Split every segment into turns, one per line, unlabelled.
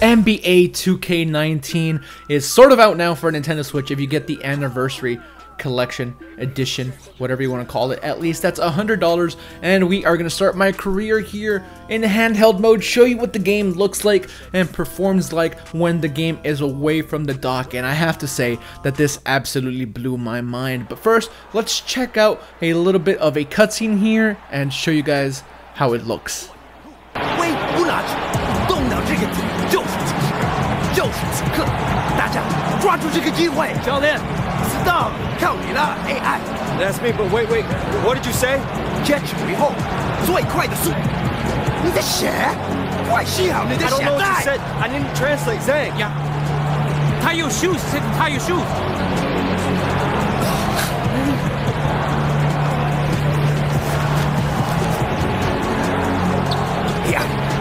NBA 2K19 is sort of out now for Nintendo Switch if you get the anniversary collection edition, whatever you want to call it. At least that's $100, and we are going to start my career here in handheld mode, show you what the game looks like and performs like when the game is away from the dock. And I have to say that this absolutely blew my mind. But first, let's check out a little bit of a cutscene here and show you guys how it looks.
抓住这个机会，教练 ，stop， 靠你了 ，AI。That's me, but wait, what did you say? Catch 以后最快的速度。你在写？快写好你的写带。I don't know what you said. I didn't translate, Zhang.
Yeah. Tie your shoes. Tie your shoes.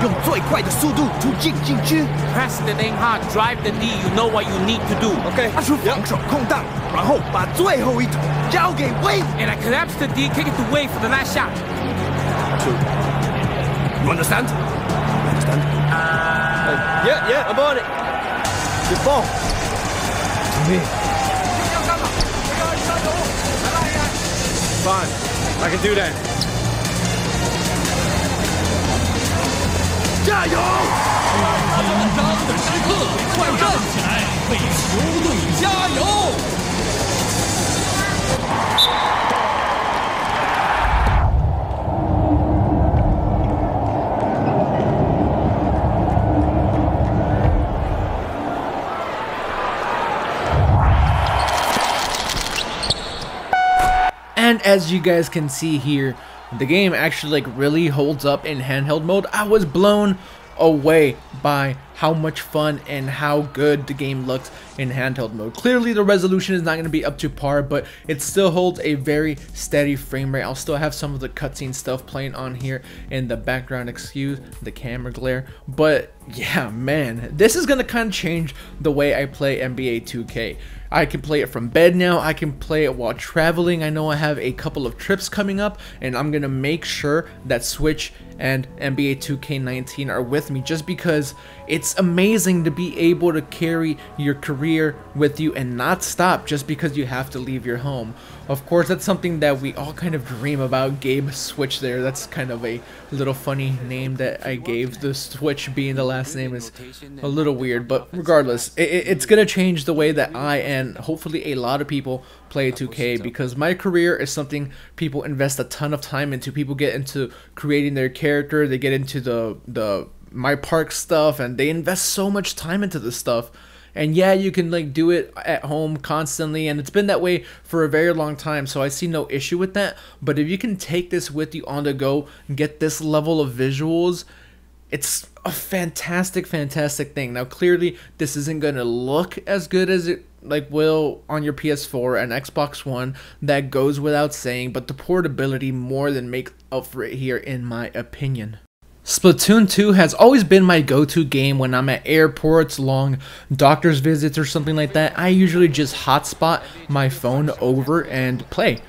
用最快的速度突进禁区。
Press the thing hard, drive the D. You know what you need to do.
Okay. 他出防守空档，然后把最后一投交给 Wave.
And I collapse the D, kick it to Wave for the last shot.
2. You understand? Understand? Yeah, I'm on it. Good ball. To me. Fine, I can do that. 加油！紧张的时刻，快站起来，为球队加油！
And as you guys can see here, the game actually really holds up in handheld mode. I was blown away by how much fun and how good the game looks in handheld mode. Clearly the resolution is not going to be up to par, but it still holds a very steady frame rate. I'll still have some of the cutscene stuff playing on here in the background, excuse the camera glare. But yeah, man, this is going to kind of change the way I play NBA 2K. I can play it from bed now. I can play it while traveling. I know I have a couple of trips coming up, and I'm gonna make sure that Switch and NBA 2K19 are with me, just because it's amazing to be able to carry your career with you and not stop just because you have to leave your home. Of course, that's something that we all kind of dream about. Gabe Switch there, that's kind of a little funny name that I gave. The Switch being the last name is a little weird, but regardless, it's gonna change the way that I and hopefully a lot of people play 2K, because MyCareer is something people invest a ton of time into. People get into creating their character, they get into the My Park stuff, and they invest so much time into this stuff. And yeah, you can do it at home constantly, and it's been that way for a very long time, so I see no issue with that. But if you can take this with you on the go and get this level of visuals, it's a fantastic thing. Now clearly this isn't going to look as good as it will on your PS4 and Xbox One, that goes without saying, but the portability more than make up for it here in my opinion. Splatoon 2 has always been my go-to game when I'm at airports, long doctor's visits or something like that. I usually just hotspot my phone over and play.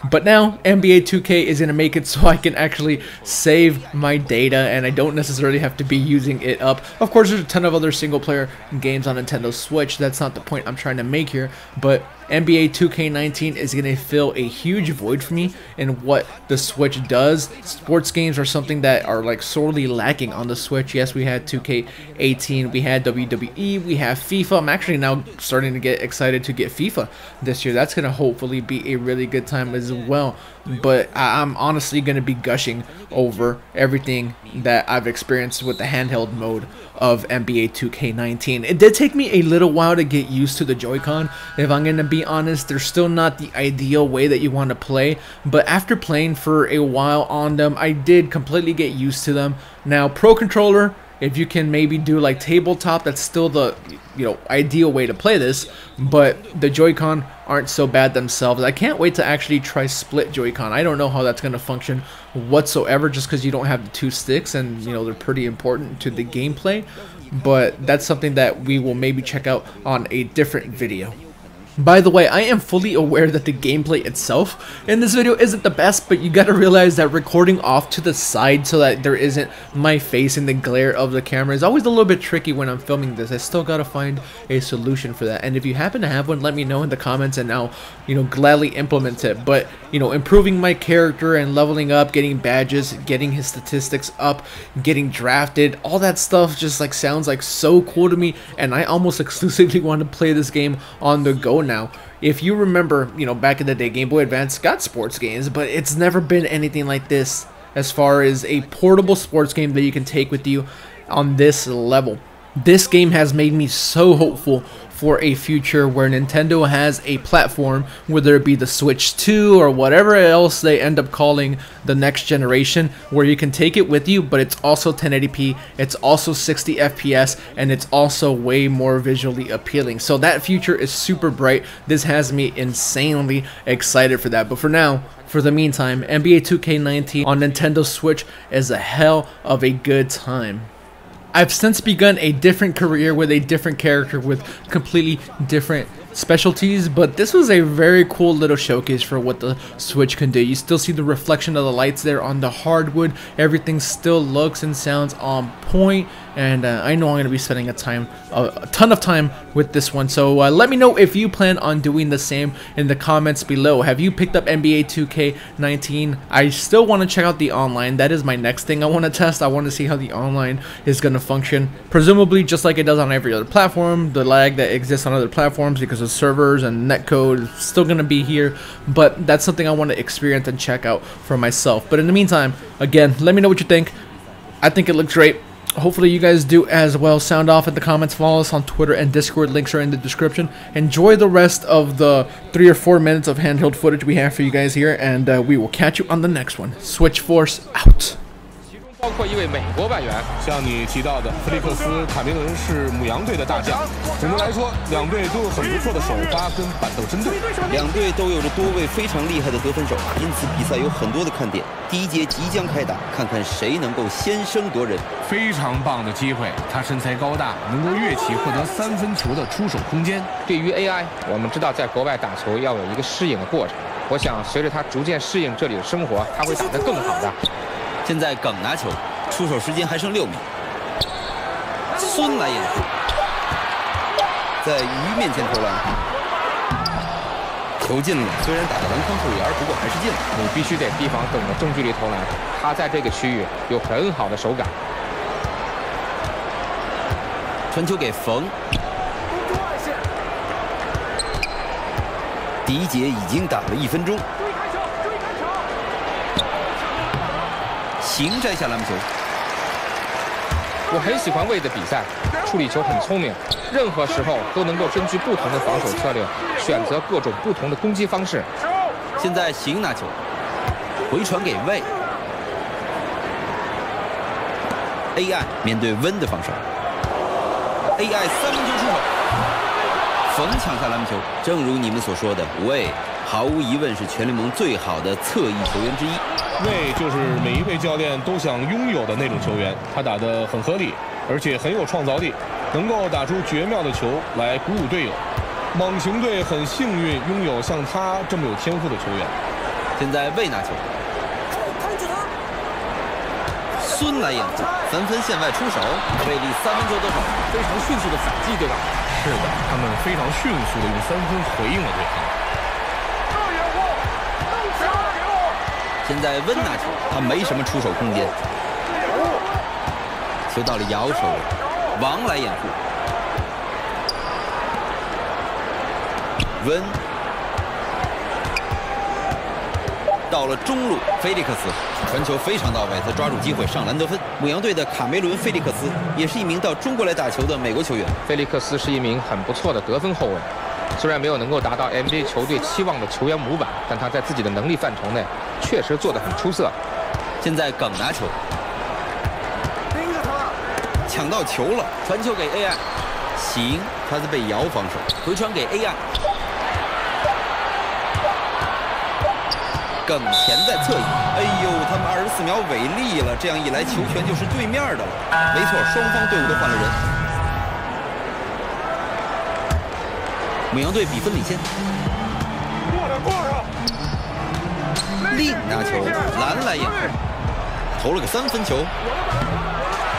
But now NBA 2K is going to make it so I can actually save my data and I don't necessarily have to be using it up. Of course, there's a ton of other single player games on Nintendo Switch. That's not the point I'm trying to make here, but NBA 2K19 is going to fill a huge void for me in what the Switch does. Sports games are something that are sorely lacking on the Switch. Yes, we had 2K18, we had WWE, we have FIFA. I'm actually now starting to get excited to get FIFA this year. That's going to hopefully be a really good time as well. But I'm honestly going to be gushing over everything that I've experienced with the handheld mode of NBA 2K19. It did take me a little while to get used to the Joy-Con. If I'm going to be honest, they're still not the ideal way that you want to play, but after playing for a while on them, I did completely get used to them. Now, Pro Controller, if you can maybe do tabletop, that's still the ideal way to play this, but the Joy-Con aren't so bad themselves. I can't wait to actually try split Joy-Con. I don't know how that's going to function whatsoever, just because you don't have the two sticks, and they're pretty important to the gameplay, but that's something that we will maybe check out on a different video. By the way, I am fully aware that the gameplay itself in this video isn't the best, but you gotta realize that recording off to the side so that there isn't my face in the glare of the camera is always a little bit tricky when I'm filming this. I still gotta find a solution for that, and if you happen to have one, let me know in the comments and I'll, gladly implement it. But, improving my character and leveling up, getting badges, getting his statistics up, getting drafted, all that stuff just sounds so cool to me, and I almost exclusively want to play this game on the go now. If you remember, back in the day, Game Boy Advance got sports games, but it's never been anything like this as far as a portable sports game that you can take with you on this level. This game has made me so hopeful for a future where Nintendo has a platform, whether it be the Switch 2 or whatever else they end up calling the next generation, where you can take it with you, but it's also 1080p, it's also 60 FPS, and it's also way more visually appealing. So that future is super bright. This has me insanely excited for that. But for now, for the meantime, NBA 2K19 on Nintendo Switch is a hell of a good time. I've since begun a different career with a different character with completely different specialties, but this was a very cool little showcase for what the Switch can do. You still see the reflection of the lights there on the hardwood. Everything still looks and sounds on point, and I know I'm going to be spending a ton of time with this one. So let me know if you plan on doing the same in the comments below. Have you picked up NBA 2K19? I still want to check out the online. That is my next thing I want to test. I want to see how the online is going to function. Presumably just like it does on every other platform. The lag that exists on other platforms because of servers and netcode is still going to be here, but that's something I want to experience and check out for myself. But in the meantime, again, let me know what you think. I think it looks great. Hopefully you guys do as well. Sound off in the comments. Follow us on Twitter and Discord. Links are in the description. Enjoy the rest of the 3 or 4 minutes of handheld footage we have for you guys here, and we will catch you on the next one. Switch Force out.
包括一位美国外援，
像你提到的，弗利克斯·卡梅伦是母羊队的大将。总的来说，两队都有很不错的首发跟板凳深度。
两队都有着多位非常厉害的得分手，因此比赛有很多的看点。第一节即将开打，看看谁能够先声夺人。
非常棒的机会，他身材高大，能够跃起获得3分球的出手空间。
对于 AI， 我们知道在国外打球要有一个适应的过程。我想随着他逐渐适应这里的生活，他会打得更好的。
现在耿拿球，出手时间还剩6秒。孙来掩护，在鱼面前投篮，球进了。虽然打到篮筐后沿，不过还是进了。
你必须得提防耿的中距离投篮，他在这个区域有很好的手感。
传球给冯。第一节已经打了1分钟。 行摘下篮板球。
我很喜欢魏的比赛，处理球很聪明，任何时候都能够根据不同的防守策略，选择各种不同的攻击方式。
现在行拿球，回传给魏。AI 面对温的防守 ，AI 3分球出手，冯抢下篮板球。正如你们所说的，魏毫无疑问是全联盟最好的侧翼球员之一。
魏就是每一位教练都想拥有的那种球员，他打得很合理，而且很有创造力，能够打出绝妙的球来鼓舞队友。猛禽队很幸运拥有像他这么有天赋的球员。
现在魏拿球，孙来掩护，3分线外出手，魏力3分球得手，
非常迅速的反击，对吧？
是的，他们非常迅速的用3分回应了对方。
现在温拿球，他没什么出手空间。球到了姚手里，王来掩护。温到了中路，菲利克斯传球非常到位，他抓住机会上篮得分。母羊队的卡梅伦·菲利克斯也是一名到中国来打球的美国球员。
菲利克斯是一名很不错的得分后卫。 虽然没有能够达到 NBA 球队期望的球员模板，但他在自己的能力范畴内确实做得很出色。
现在耿拿球，抢到球了，传球给 AI， 行，他是被姚防守，回传给 AI， 耿前在侧翼，哎呦，他们24秒违例了，这样一来球权就是对面的了。没错，双方队伍都换了人。母羊队比分领先。另拿球，蓝来掩护，投了个3分球，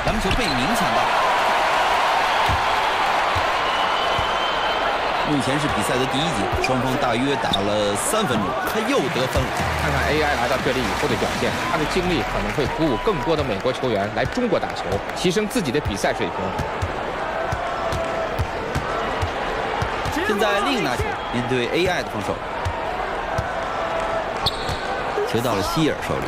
篮球被明抢到。目前是比赛的第1节，双方大约打了3分钟，他又得分了。
看看 AI 来到这里以后的表现，他的经历可能会鼓舞更多的美国球员来中国打球，提升自己的比赛水平。
现在另拿球，面对 AI 的防守。球到了希尔手里。